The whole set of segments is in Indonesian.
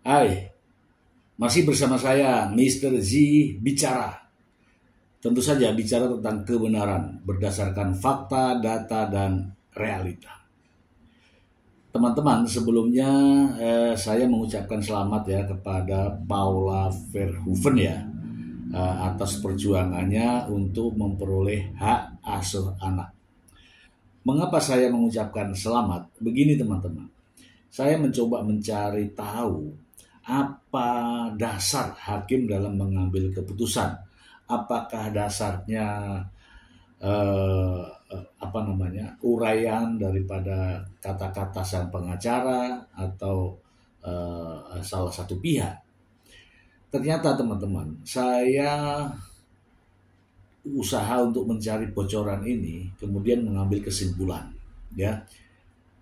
Hai, masih bersama saya Mr. Z bicara. Tentu saja bicara tentang kebenaran berdasarkan fakta, data, dan realita. Teman-teman, sebelumnya saya mengucapkan selamat ya kepada Paula Verhoeven ya atas perjuangannya untuk memperoleh hak asuh anak. Mengapa saya mengucapkan selamat? Begini teman-teman, saya mencoba mencari tahu apa dasar hakim dalam mengambil keputusan. Apakah dasarnya uraian daripada kata-kata sang pengacara atau salah satu pihak. Ternyata teman-teman, saya usaha untuk mencari bocoran ini, kemudian mengambil kesimpulan. Ya,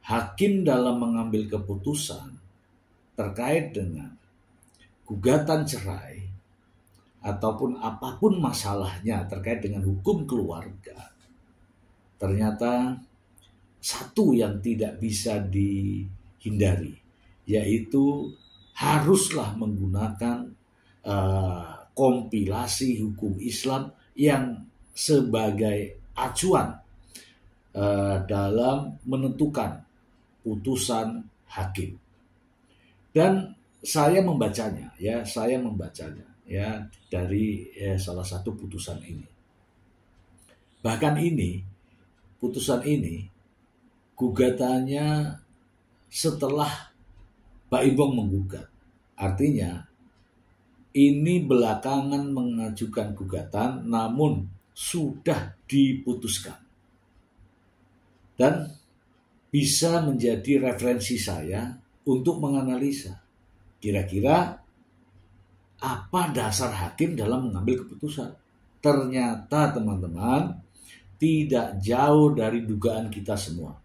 hakim dalam mengambil keputusan terkait dengan gugatan cerai ataupun apapun masalahnya terkait dengan hukum keluarga, ternyata satu yang tidak bisa dihindari, yaitu haruslah menggunakan kompilasi hukum Islam yang sebagai acuan dalam menentukan putusan hakim. Dan saya membacanya dari salah satu putusan ini. Bahkan putusan ini gugatannya setelah Pak Imbong menggugat. Artinya ini belakangan mengajukan gugatan namun sudah diputuskan. Dan bisa menjadi referensi saya untuk menganalisa kira-kira apa dasar hakim dalam mengambil keputusan. Ternyata teman-teman tidak jauh dari dugaan kita semua,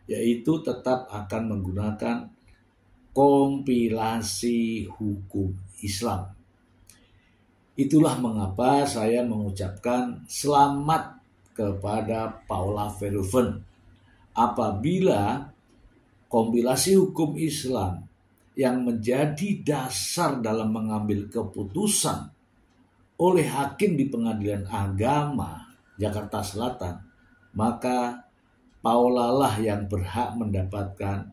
yaitu tetap akan menggunakan kompilasi hukum Islam. Itulah mengapa saya mengucapkan selamat kepada Paula Verhoeven apabila kompilasi hukum Islam yang menjadi dasar dalam mengambil keputusan oleh hakim di Pengadilan Agama Jakarta Selatan, maka Paula lah yang berhak mendapatkan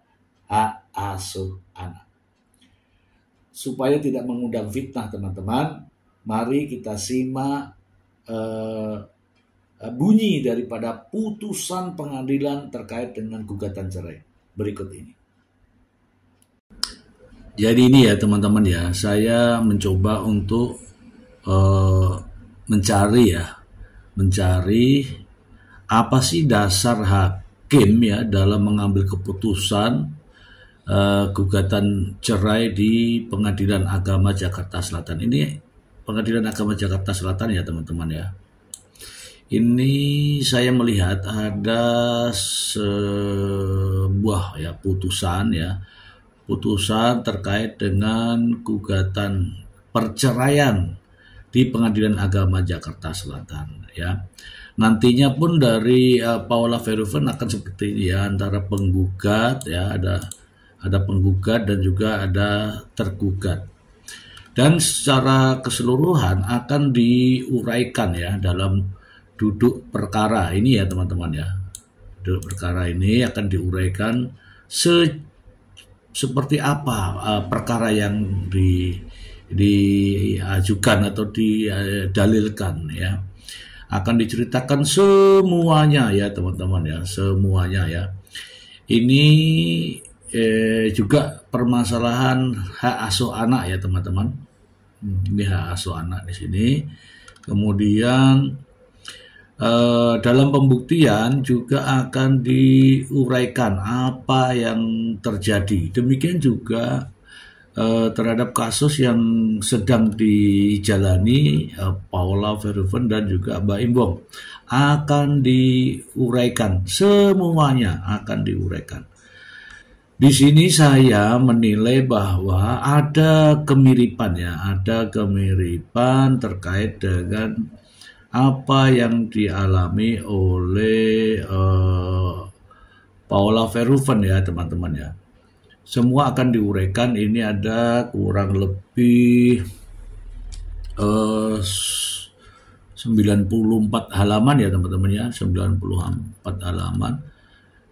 hak asuh anak. Supaya tidak mengundang fitnah teman-teman, mari kita simak bunyi daripada putusan pengadilan terkait dengan gugatan cerai berikut ini. Jadi ini ya teman-teman ya, saya mencoba untuk mencari apa sih dasar hakim ya dalam mengambil keputusan gugatan cerai di Pengadilan Agama Jakarta Selatan. Ini Pengadilan Agama Jakarta Selatan ya teman-teman ya. Ini saya melihat ada sebuah ya putusan terkait dengan gugatan perceraian di Pengadilan Agama Jakarta Selatan ya. Nantinya pun dari Paula Verhoeven akan seperti ini ya, antara penggugat ya, ada penggugat dan juga ada tergugat. Dan secara keseluruhan akan diuraikan ya dalam duduk perkara ini ya teman-teman ya. Duduk perkara ini akan diuraikan seperti apa perkara yang diajukan atau didalilkan ya. Akan diceritakan semuanya ya teman-teman ya, semuanya ya. Ini juga permasalahan hak asuh anak ya teman-teman. Ini hak asuh anak di sini. Kemudian dalam pembuktian juga akan diuraikan apa yang terjadi. Demikian juga terhadap kasus yang sedang dijalani Paula Verhoeven dan juga Mbak Imbong akan diuraikan, semuanya akan diuraikan. Di sini saya menilai bahwa ada kemiripan terkait dengan apa yang dialami oleh Paula Verhoeven ya teman-teman ya. semua akan diuraikan. Ini ada kurang lebih 94 halaman ya teman-teman ya, 94 halaman.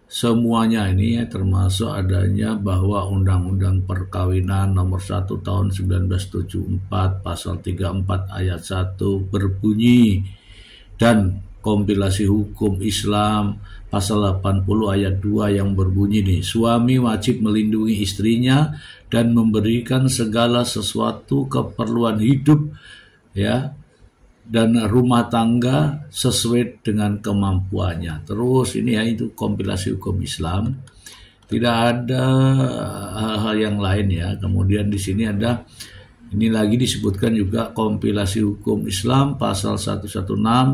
Semuanya ini ya, termasuk adanya bahwa Undang-Undang Perkawinan nomor 1 tahun 1974 pasal 34 ayat 1 berbunyi, dan kompilasi hukum Islam pasal 80 ayat 2 yang berbunyi nih, suami wajib melindungi istrinya dan memberikan segala sesuatu keperluan hidup ya dan rumah tangga sesuai dengan kemampuannya. Terus ini ya, itu kompilasi hukum Islam. Tidak ada hal-hal yang lain ya. Kemudian di sini ada, ini lagi disebutkan juga kompilasi hukum Islam pasal 116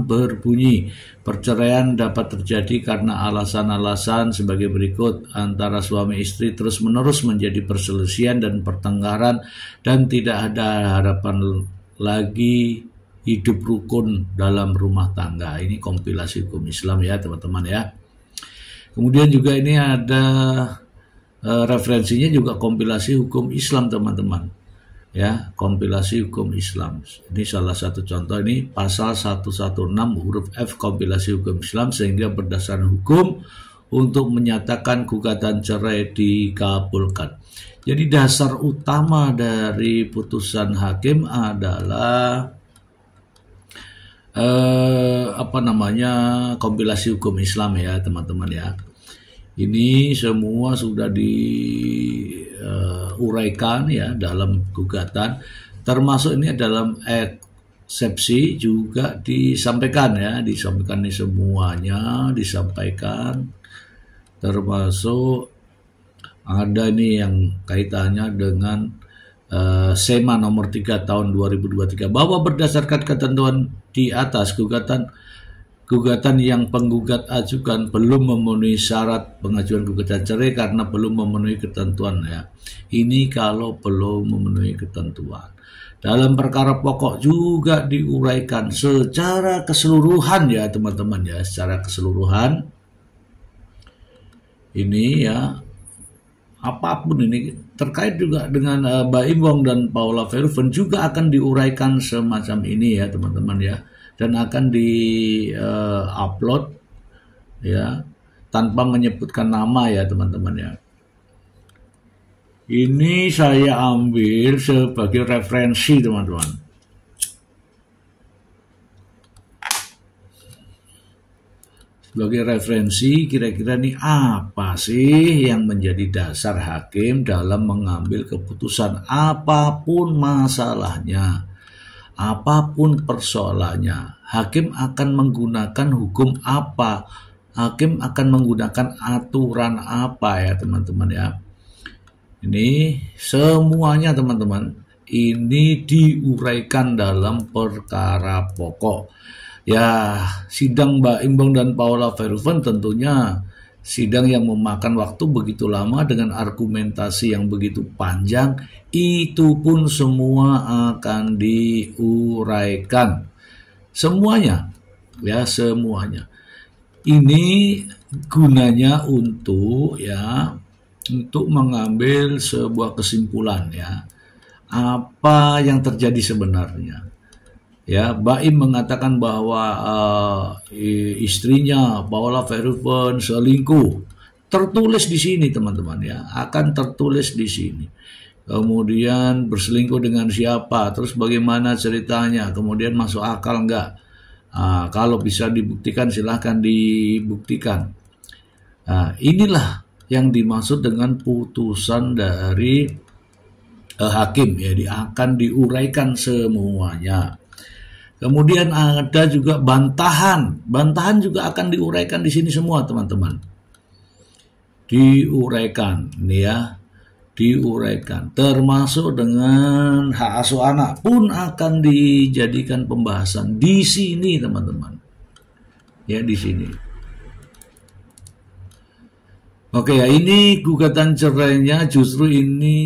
berbunyi, perceraian dapat terjadi karena alasan-alasan sebagai berikut: antara suami istri terus-menerus menjadi perselisihan dan pertengkaran dan tidak ada harapan lagi hidup rukun dalam rumah tangga. Ini kompilasi hukum Islam ya teman-teman ya. Kemudian juga ini ada referensinya juga kompilasi hukum Islam teman-teman ya, kompilasi hukum Islam. Ini salah satu contoh, ini pasal 116 huruf F kompilasi hukum Islam, sehingga berdasarkan hukum untuk menyatakan gugatan cerai dikabulkan. Jadi dasar utama dari putusan hakim adalah kompilasi hukum Islam ya teman-teman ya. Ini semua sudah diuraikan ya dalam gugatan, termasuk ini dalam eksepsi juga disampaikan ya, disampaikan ini semuanya disampaikan, termasuk ada ini yang kaitannya dengan SEMA nomor 3 tahun 2023, bahwa berdasarkan ketentuan di atas, gugatan yang penggugat ajukan belum memenuhi syarat pengajuan gugatan cerai karena belum memenuhi ketentuan ya. Ini kalau belum memenuhi ketentuan. Dalam perkara pokok juga diuraikan secara keseluruhan ya teman-teman ya, secara keseluruhan. Ini ya, apapun ini terkait juga dengan Mbak Imbong dan Paula Verhoeven juga akan diuraikan semacam ini ya teman-teman ya, dan akan di-upload ya tanpa menyebutkan nama ya teman-teman ya. Ini saya ambil sebagai referensi teman-teman. Sebagai referensi, kira-kira nih apa sih yang menjadi dasar hakim dalam mengambil keputusan apapun masalahnya, apapun persoalannya. Hakim akan menggunakan hukum apa, hakim akan menggunakan aturan apa ya teman-teman ya. Ini semuanya teman-teman, ini diuraikan dalam perkara pokok. Ya, sidang Mbak Imbong dan Paula Verhoeven tentunya sidang yang memakan waktu begitu lama dengan argumentasi yang begitu panjang, itu pun semua akan diuraikan. Semuanya, ya semuanya. Ini gunanya untuk mengambil sebuah kesimpulan ya. Apa yang terjadi sebenarnya. Ya, Baim mengatakan bahwa istrinya Paula Verhoeven selingkuh. Tertulis di sini teman-teman ya, akan tertulis di sini. Kemudian berselingkuh dengan siapa, terus bagaimana ceritanya, kemudian masuk akal enggak. Kalau bisa dibuktikan silahkan dibuktikan. Inilah yang dimaksud dengan putusan dari hakim ya, akan diuraikan semuanya. Kemudian ada juga bantahan juga akan diuraikan di sini semua teman-teman. Diuraikan, nih ya, diuraikan. Termasuk dengan hak asuh anak pun akan dijadikan pembahasan di sini teman-teman. Ya di sini. Oke ya, ini gugatan cerainya justru ini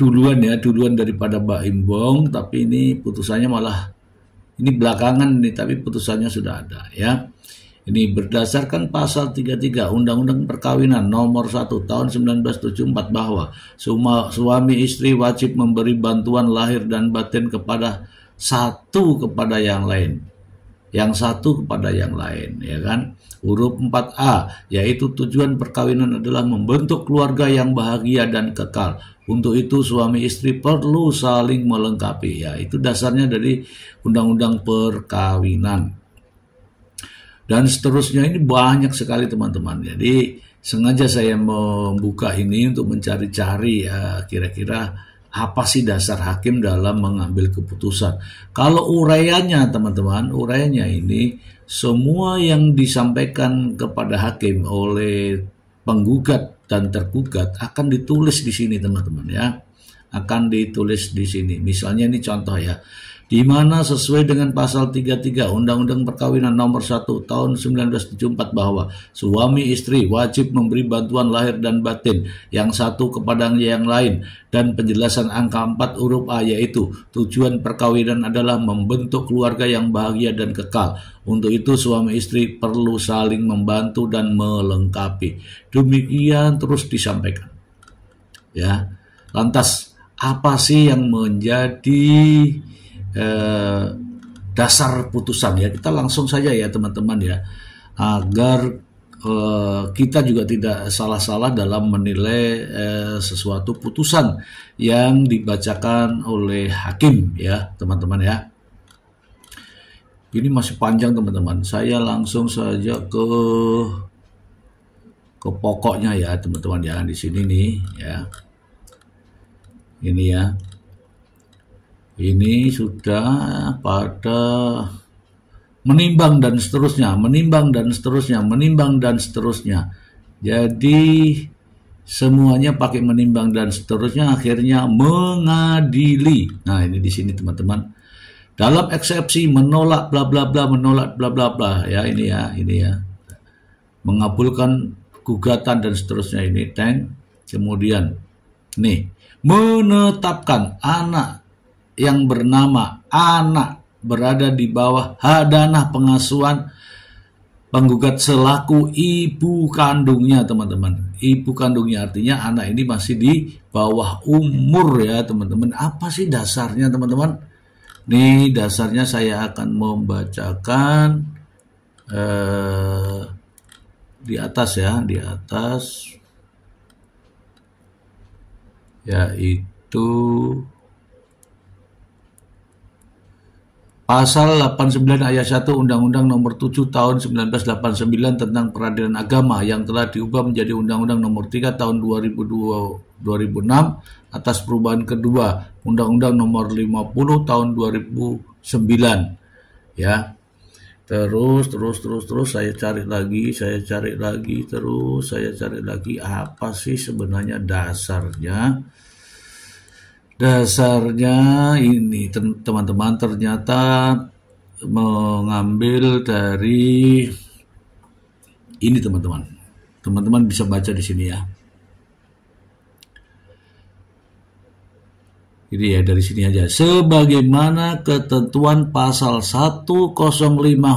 duluan daripada Mbak Imbong, tapi ini putusannya malah ini belakangan nih, tapi putusannya sudah ada ya. Ini berdasarkan pasal 33 Undang-Undang Perkawinan nomor 1 tahun 1974 bahwa suami istri wajib memberi bantuan lahir dan batin kepada satu kepada yang lain. Yang satu kepada yang lain, ya kan? Huruf 4A, yaitu tujuan perkawinan adalah membentuk keluarga yang bahagia dan kekal. Untuk itu suami istri perlu saling melengkapi. Ya, itu dasarnya dari Undang-Undang Perkawinan. Dan seterusnya ini banyak sekali teman-teman. Jadi sengaja saya membuka ini untuk mencari-cari ya kira-kira apa sih dasar hakim dalam mengambil keputusan. Kalau uraiannya teman-teman, uraiannya ini semua yang disampaikan kepada hakim oleh penggugat dan tergugat akan ditulis di sini teman-teman ya. Akan ditulis di sini. Misalnya ini contoh ya. Di mana sesuai dengan pasal 33 Undang-Undang Perkawinan nomor 1 tahun 1974 bahwa suami istri wajib memberi bantuan lahir dan batin yang satu kepada yang lain, dan penjelasan angka 4 huruf A yaitu tujuan perkawinan adalah membentuk keluarga yang bahagia dan kekal. Untuk itu suami istri perlu saling membantu dan melengkapi. Demikian terus disampaikan. Ya. Lantas apa sih yang menjadi dasar putusan ya? Kita langsung saja ya teman-teman ya, agar kita juga tidak salah-salah dalam menilai sesuatu putusan yang dibacakan oleh hakim ya teman-teman ya. Ini masih panjang teman-teman, saya langsung saja ke pokoknya ya teman-teman ya. Di sini nih ya, ini ya. Ini sudah pada menimbang dan seterusnya, menimbang dan seterusnya, menimbang dan seterusnya. Jadi semuanya pakai menimbang dan seterusnya, akhirnya mengadili. Nah ini di sini teman-teman. Dalam eksepsi menolak bla bla bla, menolak bla bla bla ya, ini ya. Mengabulkan gugatan dan seterusnya ini tank. Kemudian nih menetapkan anak yang bernama anak berada di bawah hadanah pengasuhan penggugat selaku ibu kandungnya teman-teman. Ibu kandungnya artinya anak ini masih di bawah umur ya teman-teman. Apa sih dasarnya teman-teman? Nih dasarnya saya akan membacakan di atas ya, di atas yaitu Pasal 89 ayat 1 Undang-Undang nomor 7 tahun 1989 tentang peradilan agama yang telah diubah menjadi Undang-Undang nomor 3 tahun 2006 atas perubahan kedua Undang-Undang nomor 50 tahun 2009 ya. Terus saya cari lagi apa sih sebenarnya dasarnya. Dasarnya ini teman-teman ternyata mengambil dari ini teman-teman. Teman-teman bisa baca di sini ya. Ini ya dari sini aja. Sebagaimana ketentuan pasal 105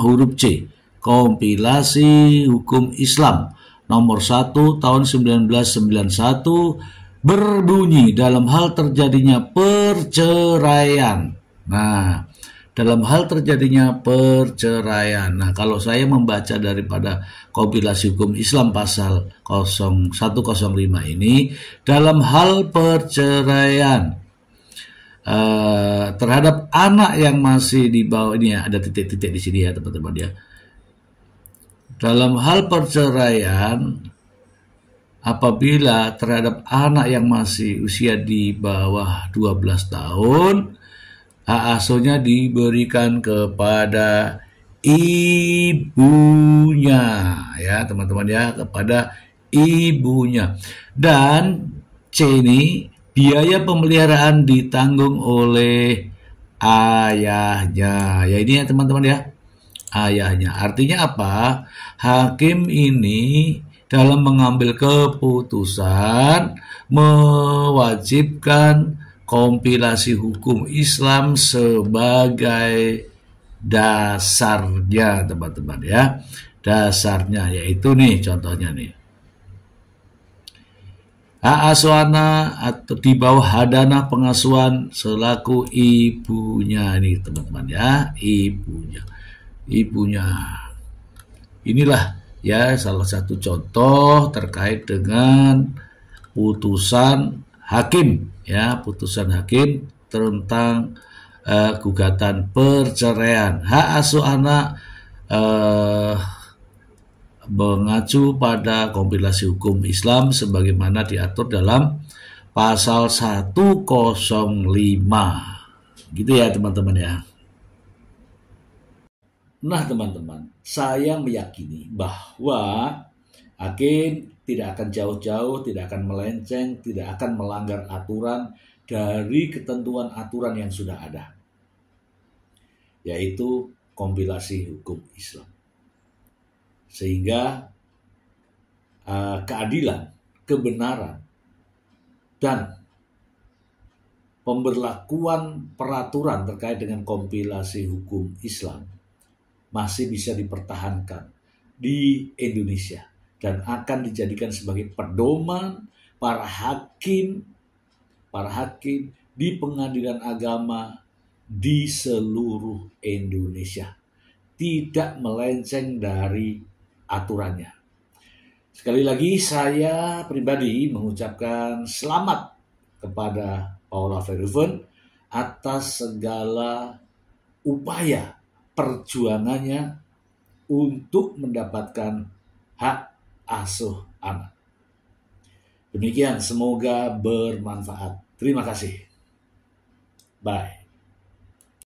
huruf C Kompilasi Hukum Islam nomor 1 tahun 1991 berbunyi dalam hal terjadinya perceraian. Nah, dalam hal terjadinya perceraian. Nah, kalau saya membaca daripada Kompilasi Hukum Islam pasal 105 ini, dalam hal perceraian terhadap anak yang masih di bawah, ini ya, ada titik-titik di sini ya teman-teman ya. Dalam hal perceraian apabila terhadap anak yang masih usia di bawah 12 tahun, hak asuhnya diberikan kepada ibunya ya teman-teman ya, kepada ibunya. Dan C ini biaya pemeliharaan ditanggung oleh ayahnya. Ya ini ya teman-teman ya, ayahnya. Artinya apa? Hakim ini dalam mengambil keputusan mewajibkan kompilasi hukum Islam sebagai dasarnya teman-teman ya. dasarnya, yaitu nih contohnya nih. Hak asuh anak atau di bawah hadana pengasuhan selaku ibunya ini teman-teman ya, ibunya. Inilah ya salah satu contoh terkait dengan putusan hakim ya, putusan hakim tentang gugatan perceraian. Hak asuh anak mengacu pada kompilasi hukum Islam sebagaimana diatur dalam pasal 105. Gitu ya teman-teman ya. Nah teman-teman, saya meyakini bahwa hakim tidak akan jauh-jauh, tidak akan melenceng, tidak akan melanggar aturan dari ketentuan aturan yang sudah ada, yaitu kompilasi hukum Islam. Sehingga keadilan, kebenaran, dan pemberlakuan peraturan terkait dengan kompilasi hukum Islam masih bisa dipertahankan di Indonesia dan akan dijadikan sebagai pedoman para hakim di pengadilan agama di seluruh Indonesia, tidak melenceng dari aturannya. Sekali lagi saya pribadi mengucapkan selamat kepada Paula Verhoeven atas segala upaya perjuangannya untuk mendapatkan hak asuh anak. Demikian, semoga bermanfaat. Terima kasih. Bye.